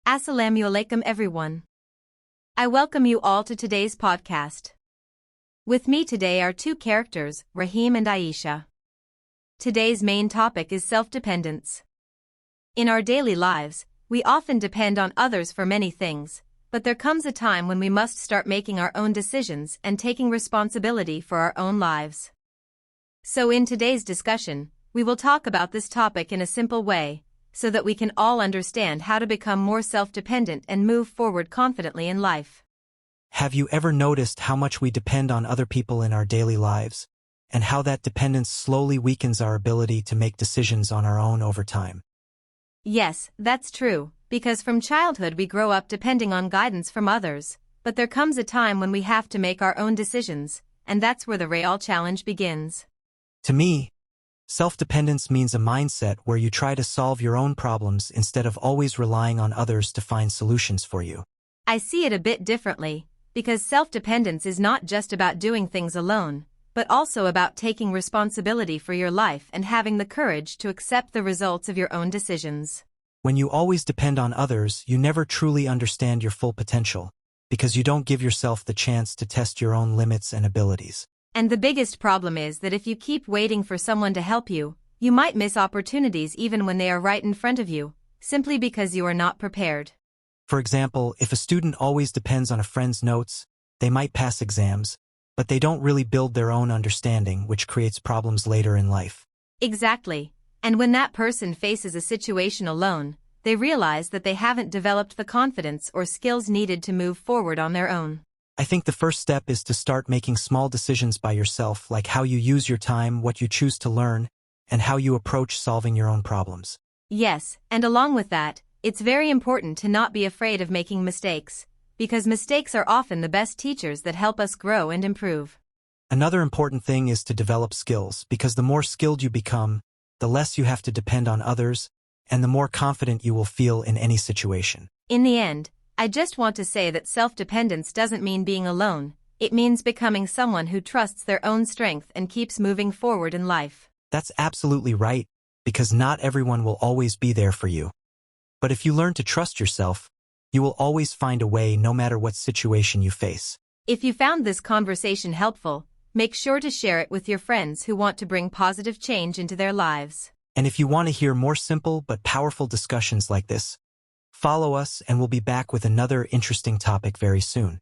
Assalamu alaikum everyone. I welcome you all to today's podcast. With me today are two characters, Rahim and Aisha. Today's main topic is self-dependence. In our daily lives, we often depend on others for many things, but there comes a time when we must start making our own decisions and taking responsibility for our own lives. So in today's discussion, we will talk about this topic in a simple way, so that we can all understand how to become more self-dependent and move forward confidently in life. Have you ever noticed how much we depend on other people in our daily lives, and how that dependence slowly weakens our ability to make decisions on our own over time? Yes, that's true, because from childhood we grow up depending on guidance from others, but there comes a time when we have to make our own decisions, and that's where the real challenge begins. To me, self-dependence means a mindset where you try to solve your own problems instead of always relying on others to find solutions for you. I see it a bit differently, because self-dependence is not just about doing things alone, but also about taking responsibility for your life and having the courage to accept the results of your own decisions. When you always depend on others, you never truly understand your full potential, because you don't give yourself the chance to test your own limits and abilities. And the biggest problem is that if you keep waiting for someone to help you, you might miss opportunities even when they are right in front of you, simply because you are not prepared. For example, if a student always depends on a friend's notes, they might pass exams, but they don't really build their own understanding, which creates problems later in life. Exactly. And when that person faces a situation alone, they realize that they haven't developed the confidence or skills needed to move forward on their own. I think the first step is to start making small decisions by yourself, like how you use your time, what you choose to learn, and how you approach solving your own problems. Yes, and along with that, it's very important to not be afraid of making mistakes, because mistakes are often the best teachers that help us grow and improve. Another important thing is to develop skills, because the more skilled you become, the less you have to depend on others, and the more confident you will feel in any situation. In the end, I just want to say that self-dependence doesn't mean being alone, it means becoming someone who trusts their own strength and keeps moving forward in life. That's absolutely right, because not everyone will always be there for you. But if you learn to trust yourself, you will always find a way no matter what situation you face. If you found this conversation helpful, make sure to share it with your friends who want to bring positive change into their lives. And if you want to hear more simple but powerful discussions like this, follow us and we'll be back with another interesting topic very soon.